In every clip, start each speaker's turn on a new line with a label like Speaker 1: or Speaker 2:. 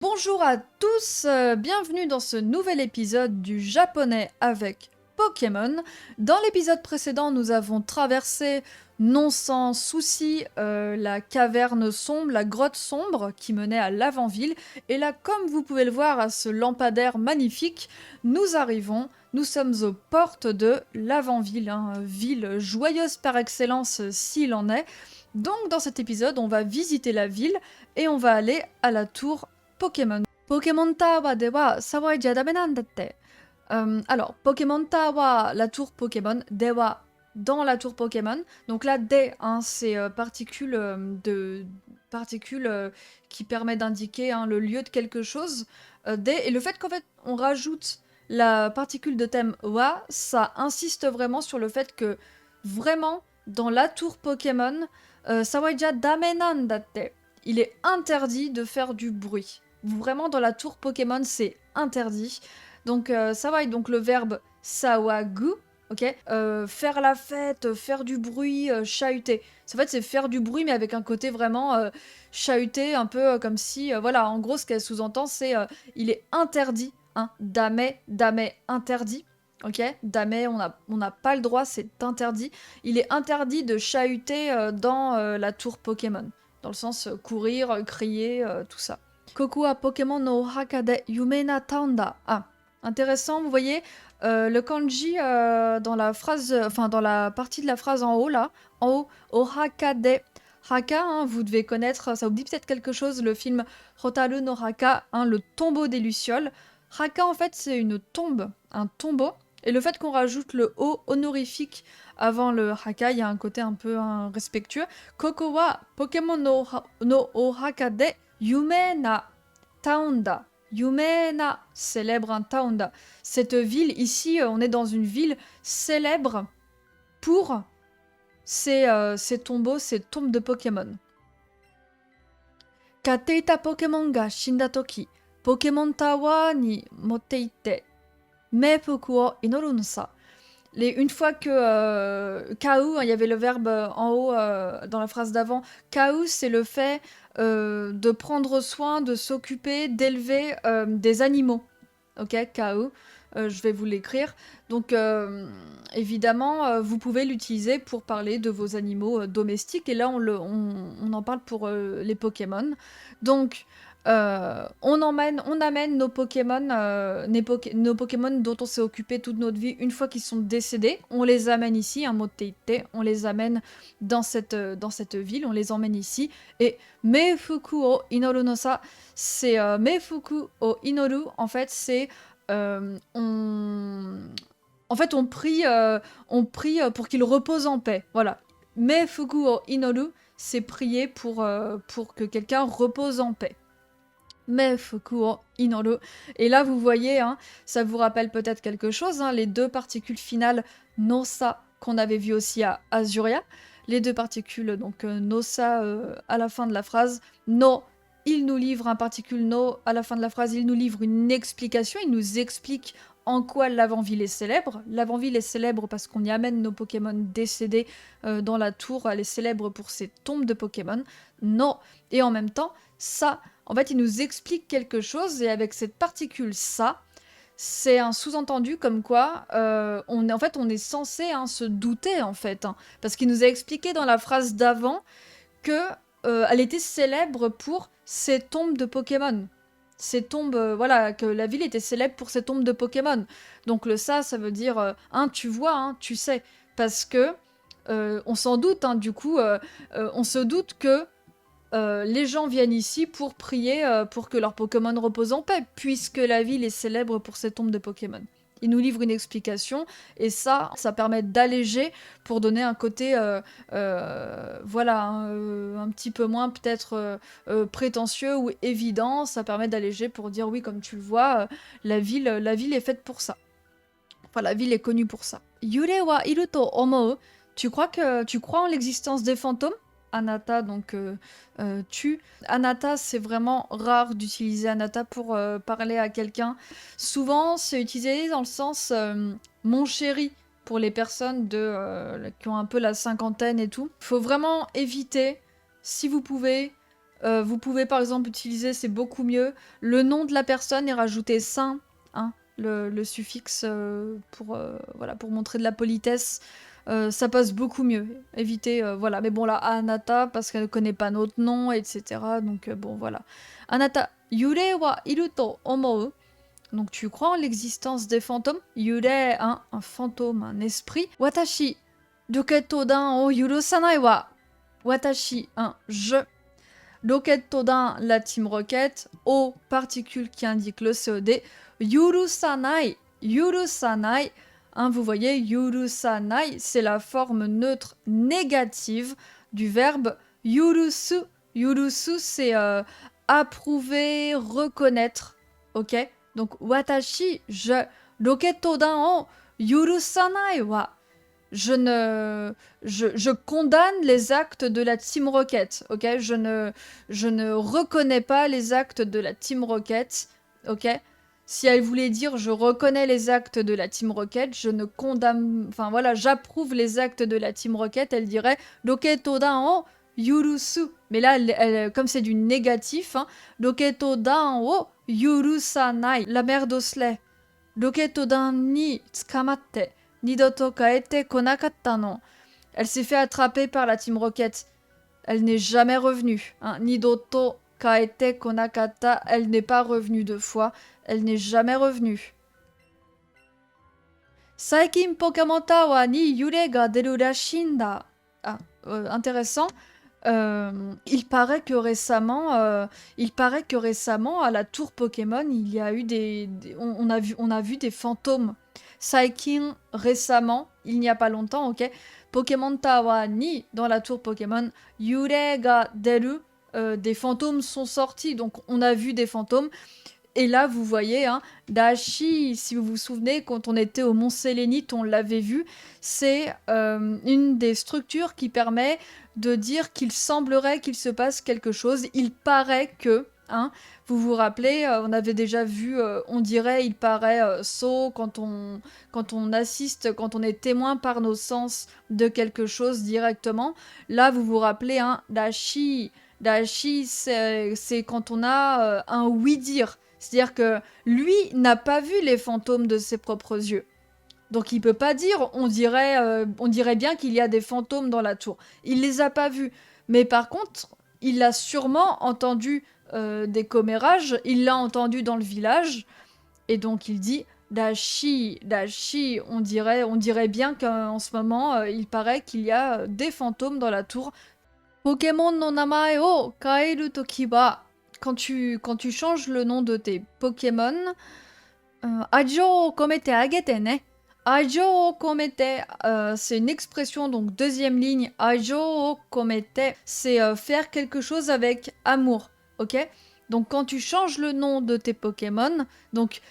Speaker 1: Bonjour à tous, bienvenue dans ce nouvel épisode du japonais avec Pokémon. Dans l'épisode précédent, nous avons traversé non sans souci la caverne sombre, la grotte sombre qui menait à l'avant-ville. Et là, comme vous pouvez le voir à ce lampadaire magnifique, nous sommes aux portes de l'avant-ville, ville joyeuse par excellence s'il en est. Donc dans cet épisode, on va visiter la ville et on va aller à la tour Pokémon. Pokémon Tower では騒いじゃダメなんだって。Alors, Pokémon Tower, la tour Pokémon, Dewa, dans la tour Pokémon. Donc là, De, c'est particules qui permet d'indiquer le lieu de quelque chose. De, et le fait qu'en fait, on rajoute la particule de thème Wa, ça insiste vraiment sur le fait que, vraiment, dans la tour Pokémon, Sawaija Dame Nandate, il est interdit de faire du bruit. Vraiment, dans la tour Pokémon, c'est interdit. Donc, Sawai, donc le verbe sawagu, ok, faire la fête, faire du bruit, chahuter. En fait, c'est faire du bruit, mais avec un côté vraiment chahuté, un peu comme si, voilà, en gros, ce qu'elle sous-entend, c'est il est interdit, dame, interdit. Ok, dame, on n'a pas le droit, c'est interdit. Il est interdit de chahuter dans la tour Pokémon. Dans le sens courir, crier, tout ça. Koku wa Pokémon no Haka de Yumena Taunda. Ah, intéressant, vous voyez, le kanji dans la phrase, enfin dans la partie de la phrase en haut là, en haut, Ohaka de Haka, vous devez connaître, ça vous dit peut-être quelque chose, le film Hotaru no Haka, le tombeau des lucioles. Haka en fait c'est une tombe, un tombeau, et le fait qu'on rajoute le O honorifique avant le Haka, il y a un côté un peu respectueux. Koko wa Pokémon no Ohaka de Yumena Taunda. Yumena, célèbre Taunda. Cette ville, ici, on est dans une ville célèbre pour ses tombeaux, ses tombes de Pokémon. Kateita Pokémon ga shinda toki, Pokémon Tower ni motteite, meifuku o inoru no sa. Une fois que Kau, il y avait le verbe en haut dans la phrase d'avant, Kau c'est le fait de prendre soin, de s'occuper, d'élever des animaux. Ok, Kau, je vais vous l'écrire. Donc évidemment, vous pouvez l'utiliser pour parler de vos animaux domestiques. Et là, on en parle pour les Pokémon. Donc on amène nos Pokémon, nos Pokémon dont on s'est occupé toute notre vie, une fois qu'ils sont décédés, on les amène ici, un mot de TIT, on les amène dans cette ville, on les emmène ici. Et Meifuku o Inoru no sa, c'est Meifuku o Inoru, en fait, c'est en fait, on prie pour qu'il repose en paix. Voilà. Meifuku o Inoru, c'est prier pour que quelqu'un repose en paix. Meifuku o Inoru. Et là, vous voyez, ça vous rappelle peut-être quelque chose, les deux particules finales Nosa qu'on avait vu aussi à Azuria. Les deux particules, donc Nosa à la fin de la phrase, No, il nous livre un particule No à la fin de la phrase, il nous livre une explication, il nous explique en quoi l'avant-ville est célèbre. L'avant-ville est célèbre parce qu'on y amène nos Pokémon décédés dans la tour, elle est célèbre pour ses tombes de Pokémon. No, et en même temps, ça, en fait, il nous explique quelque chose, et avec cette particule ça, c'est un sous-entendu comme quoi on est censé se douter, en fait. Parce qu'il nous a expliqué dans la phrase d'avant que elle était célèbre pour ses tombes de Pokémon. Ces tombes, voilà, que la ville était célèbre pour ses tombes de Pokémon. Donc le ça veut dire, tu vois, tu sais. Parce que, on s'en doute, du coup, on se doute que les gens viennent ici pour prier pour que leur Pokémon repose en paix, puisque la ville est célèbre pour ses tombes de Pokémon. Il nous livre une explication, et ça permet d'alléger pour donner un côté, voilà, un petit peu moins peut-être prétentieux ou évident. Ça permet d'alléger pour dire oui, comme tu le vois, la ville est faite pour ça. Enfin, la ville est connue pour ça. Yure wa iru to omou. Tu crois en l'existence des fantômes? Anata, donc tu. Anata, c'est vraiment rare d'utiliser Anata pour parler à quelqu'un. Souvent, c'est utilisé dans le sens mon chéri pour les personnes qui ont un peu la cinquantaine et tout. Faut vraiment éviter, si vous pouvez, Vous pouvez par exemple utiliser, c'est beaucoup mieux, le nom de la personne et rajouter san, hein, le suffixe voilà, pour montrer de la politesse. Ça passe beaucoup mieux. Évitez, voilà. Mais bon, là, Anata, parce qu'elle ne connaît pas notre nom, etc. Donc, bon, voilà. Anata, yure wa iru to omou. Donc, tu crois en l'existence des fantômes? Yure, hein, un fantôme, un esprit. Watashi, roketo dan o yurusanai wa. Watashi, je. Roketo dan, la Team Rocket. O, particule qui indique le COD. Yurusanai, yurusanai. Hein, vous voyez, yurusanai, c'est la forme neutre négative du verbe yurusu. Yurusu, c'est approuver, reconnaître. Ok? Donc, watashi, je. Roketo dan o yurusanai wa. Je condamne les actes de la Team Rocket, ok? Je ne reconnais pas les actes de la Team Rocket, ok? Si elle voulait dire je reconnais les actes de la Team Rocket, je ne condamne... Enfin voilà, j'approuve les actes de la Team Rocket, elle dirait Roketo dan o yurusu. Mais là, comme c'est du négatif, hein, Roketo dan o yurusanai. La mère d'Osley. Roketo dan ni tsukamatte. Nidoto kaete konakatta no. Elle s'est fait attraper par la Team Rocket. Elle n'est jamais revenue. Hein. Nidoto kaete konakatta. Elle n'est pas revenue 2 fois. Elle n'est jamais revenue. Saikin Pokémon Tower ni yure ga deru rashin da. Ah, intéressant. Il paraît que récemment, à la tour Pokémon, il y a eu on a vu des fantômes. Saikin, récemment, il n'y a pas longtemps, ok. Pokémon Tower ni, dans la tour Pokémon, yure ga deru, des fantômes sont sortis, donc on a vu des fantômes. Et là, vous voyez, hein, Dashi, si vous vous souvenez, quand on était au Mont Sélénite, on l'avait vu, c'est une des structures qui permet de dire qu'il semblerait qu'il se passe quelque chose. Il paraît que, hein, vous vous rappelez, on avait déjà vu, on dirait, il paraît, saut quand on assiste, quand on est témoin par nos sens de quelque chose directement. Là, vous vous rappelez, hein, Dashi, c'est quand on a un oui-dire. C'est-à-dire que lui n'a pas vu les fantômes de ses propres yeux. Donc il peut pas dire, on dirait bien qu'il y a des fantômes dans la tour. Il les a pas vus. Mais par contre, il a sûrement entendu des commérages, il l'a entendu dans le village, et donc il dit Dashi, on dirait bien qu'en ce moment, il paraît qu'il y a des fantômes dans la tour. Pokémon no namae o kaeru toki wa, quand tu changes le nom de tes Pokémon, ajo o komete agete ne. Ajo o komete, c'est une expression, donc deuxième ligne. Ajo o komete, c'est faire quelque chose avec amour, ok? Donc quand tu changes le nom de tes Pokémon, donc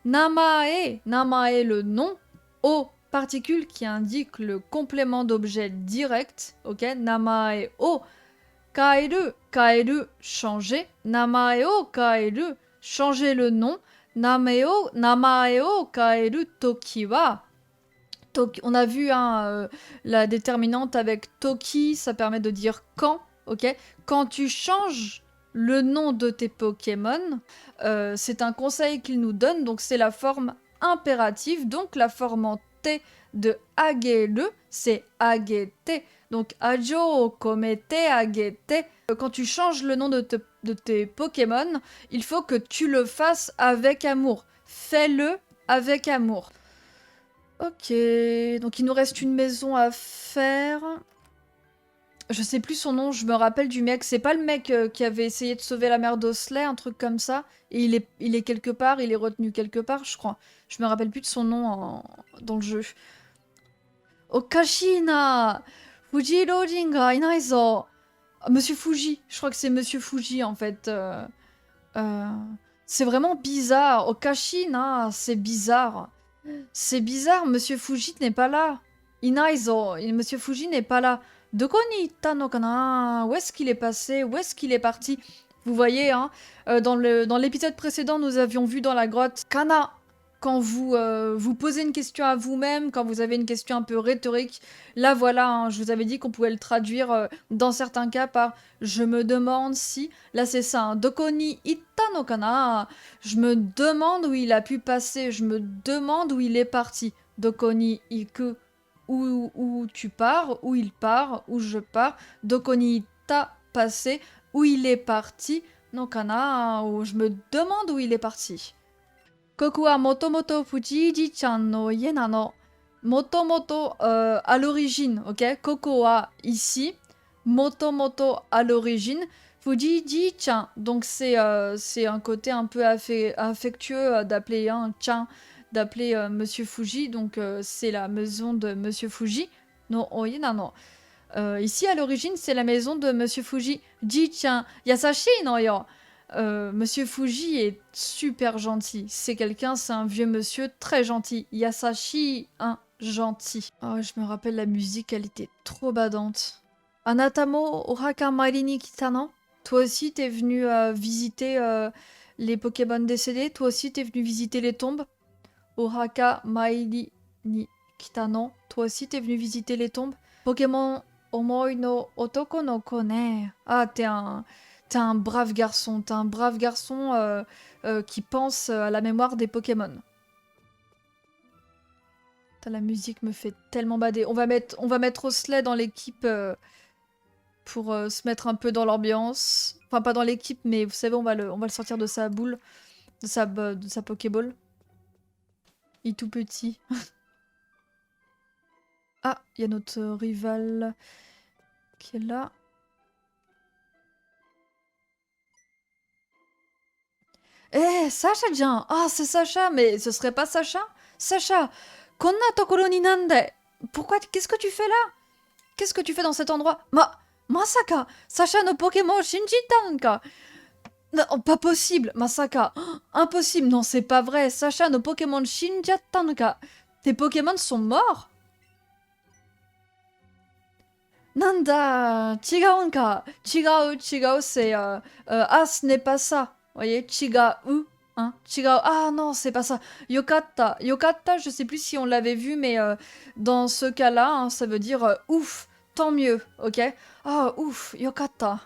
Speaker 1: namae le nom, o particule qui indique le complément d'objet direct, ok? Namae o kaeru, changer. Namae o kaeru, changer le nom. Namae o kaeru toki wa. On a vu la déterminante avec toki, ça permet de dire quand, ok? Quand tu changes le nom de tes Pokémon, c'est un conseil qu'il nous donne, donc c'est la forme impérative, donc la forme en T de ageru, c'est agete. Donc ajo komete agete. Quand tu changes le nom de tes Pokémon, il faut que tu le fasses avec amour. Fais-le avec amour. Ok, donc il nous reste une maison à faire. Je sais plus son nom, je me rappelle du mec. C'est pas le mec qui avait essayé de sauver la mère d'Osley, un truc comme ça. Et il est quelque part, il est retenu quelque part, je crois. Je me rappelle plus de son nom dans le jeu. Okashina! Fujirojin ga inai zo! Monsieur Fuji, je crois que c'est Monsieur Fuji en fait. C'est vraiment bizarre. Okashina, c'est bizarre. C'est bizarre, Monsieur Fuji n'est pas là. Inaizo, Monsieur Fuji n'est pas là. Doko ni itta no kana? Où est-ce qu'il est passé? Où est-ce qu'il est parti? Vous voyez, hein, dans l'épisode précédent, nous avions vu dans la grotte Kana. quand vous vous posez une question à vous-même, quand vous avez une question un peu rhétorique, là voilà, hein, je vous avais dit qu'on pouvait le traduire dans certains cas par je me demande si. Là c'est ça, hein, doko ni itta no kana. Je me demande où il a pu passer, je me demande où il est parti. Doko ni iku, où tu pars, où il part, où je pars. Doko ni itta, passé, où il est parti. No kana, où je me demande où il est parti. Koku wa motomoto Fujiji-chan no ie nano. Motomoto à l'origine, ok? Koko wa ici. Motomoto à l'origine. Fujiji-chan, donc c'est un côté un peu affectueux d'appeler un chan, d'appeler Monsieur Fuji, donc c'est la maison de Monsieur Fuji. No oie nano. Ici à l'origine c'est la maison de Monsieur Fuji. Ji-chan, yasashi no yo. Monsieur Fuji est super gentil. C'est un vieux monsieur très gentil. Yasashi, un gentil. Oh, je me rappelle la musique, elle était trop badante. Anatamo Ohaka Mairi ni kita no? Toi aussi, t'es venu visiter les Pokémon décédés? Toi aussi, t'es venu visiter les tombes? Ohaka Mairi ni kita no? Toi aussi, t'es venu visiter les tombes? Pokémon Omoi no Otoko no ko ne. Ah, T'es un brave garçon, qui pense à la mémoire des Pokémon. Putain, la musique me fait tellement bader. On va mettre Osley dans l'équipe pour se mettre un peu dans l'ambiance. Enfin, pas dans l'équipe, mais vous savez, on va le sortir de sa boule, de sa Pokéball. Il est tout petit. Ah, il y a notre rival qui est là. Eh, Sacha-chan! Ah, c'est Sacha, mais ce serait pas Sacha? Sacha! Konna tokoro ni nande! Pourquoi? Qu'est-ce que tu fais là? Qu'est-ce que tu fais dans cet endroit? Masaka! Sacha no Pokémon shinjitan ka! Non, pas possible! Masaka! Oh, impossible! Non, c'est pas vrai! Sacha no Pokémon shinjatan ka! Tes Pokémon sont morts? Nanda! Chigaun ka! Chigao, c'est... ah, ce n'est pas ça! Vous voyez? Chigao! Hein? Chigao! Ah non, c'est pas ça! Yokatta! Yokatta, je sais plus si on l'avait vu, mais dans ce cas-là, hein, ça veut dire ouf! Tant mieux, ok? Ah, ouf! Yokatta!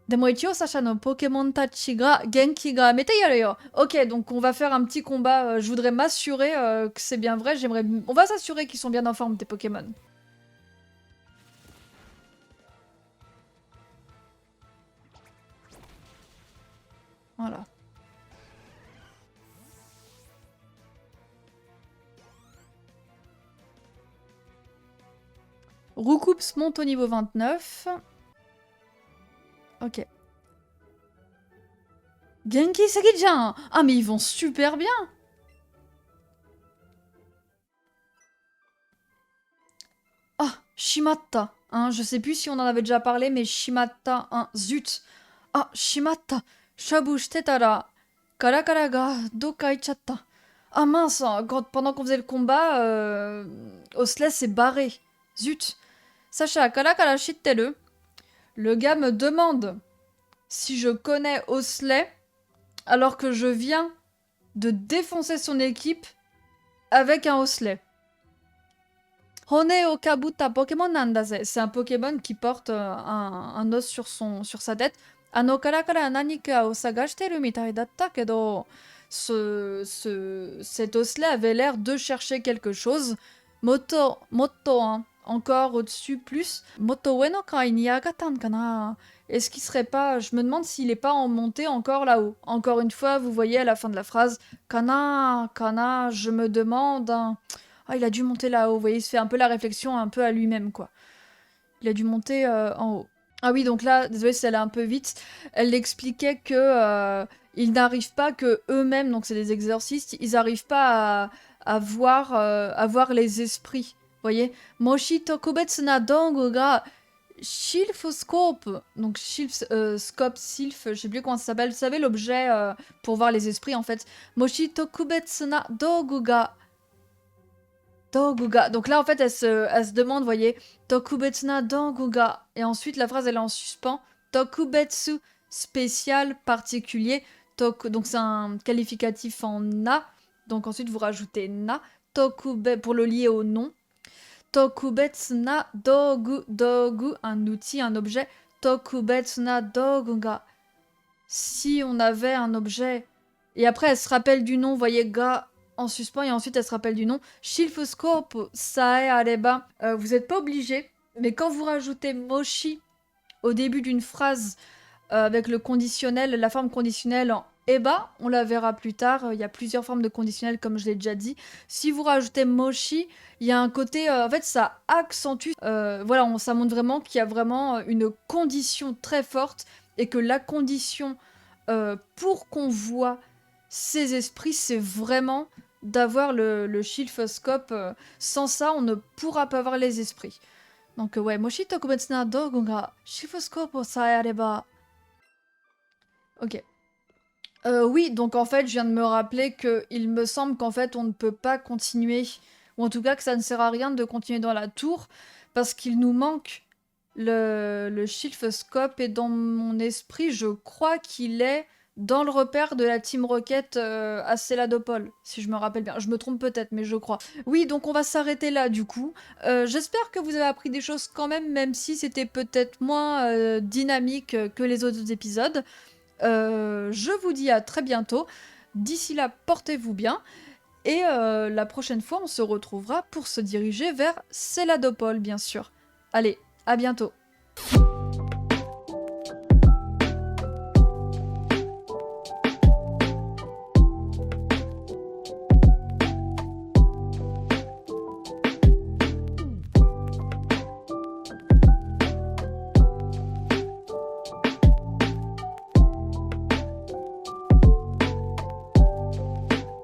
Speaker 1: Demo ichio Sacha no Pokémon tachi ga genki ga mete yaru yo! Ok, donc on va faire un petit combat. Je voudrais m'assurer que c'est bien vrai. On va s'assurer qu'ils sont bien en forme, tes Pokémon. Voilà. Roucoups monte au niveau 29. Ok. Genki Sekijin! Ah, mais ils vont super bien! Ah, Shimatta. Hein, je sais plus si on en avait déjà parlé, mais Shimatta, hein, zut! Ah, Shimatta! Shabu shite tara, karakara ga doka ichatta. Ah mince, hein, pendant qu'on faisait le combat, Osley s'est barré. Zut! Sacha, karakara shitteru. Le gars me demande si je connais Osley alors que je viens de défoncer son équipe avec un Osley. Hone o kabuta Pokémon nandaze. C'est un Pokémon qui porte un os sur sa tête. Ano karakara nanika o sagashiteru mitai datta kedo. Cet Osley avait l'air de chercher quelque chose. Motto, hein, encore au-dessus, plus. Motto ueno kai ni agatan kana. Est-ce qu'il serait pas... Je me demande s'il est pas en montée encore là-haut. Encore une fois, vous voyez à la fin de la phrase, Kana, Kana, je me demande... Hein. Ah, il a dû monter là-haut. Vous voyez, il se fait un peu la réflexion un peu à lui-même, quoi. Il a dû monter en haut. Ah oui, donc là, désolé si elle est un peu vite, elle expliquait que ils n'arrivent pas que eux-mêmes, donc c'est des exorcistes, ils n'arrivent pas à voir les esprits. Vous voyez, Moshi tokubetsu na dongu ga Sylphoscope, donc scope, sylph, je sais plus comment ça s'appelle, vous savez l'objet pour voir les esprits en fait. Moshi tokubetsu na dogu ga Doguga. Donc là, en fait, elle se demande, vous voyez, Tokubetsu na Doguga. Et ensuite, la phrase, elle est en suspens. Tokubetsu, spécial, particulier. Donc c'est un qualificatif en na. Donc ensuite vous rajoutez na, pour le lier au nom. Tokubetsu na dogu, dogu, un outil, un objet. Tokubetsu na dogu ga. Si on avait un objet, et après elle se rappelle du nom, vous voyez ga en suspens, et ensuite elle se rappelle du nom. Shilfuscope sae areba. Vous n'êtes pas obligé, mais quand vous rajoutez moshi au début d'une phrase avec le conditionnel, la forme conditionnelle en eba, on la verra plus tard, il y a plusieurs formes de conditionnel comme je l'ai déjà dit. Si vous rajoutez moshi, il y a un côté, en fait ça accentue, voilà, ça montre vraiment qu'il y a vraiment une condition très forte et que la condition pour qu'on voit ces esprits, c'est vraiment d'avoir le Shilfoscope. Sans ça, on ne pourra pas voir les esprits. Donc ouais, moshi tokubetsu na dogu ga Shilfoscope sae areba. Ok. Oui, donc en fait, je viens de me rappeler que il me semble qu'en fait, on ne peut pas continuer, ou en tout cas que ça ne sert à rien de continuer dans la tour, parce qu'il nous manque le Shilfoscope, et dans mon esprit, je crois qu'il est dans le repère de la Team Rocket à Céladopol, si je me rappelle bien. Je me trompe peut-être, mais je crois. Oui, donc on va s'arrêter là, du coup. J'espère que vous avez appris des choses quand même si c'était peut-être moins dynamique que les autres épisodes. Je vous dis à très bientôt. D'ici là, portez-vous bien. Et la prochaine fois, on se retrouvera pour se diriger vers Céladopol, bien sûr. Allez, à bientôt.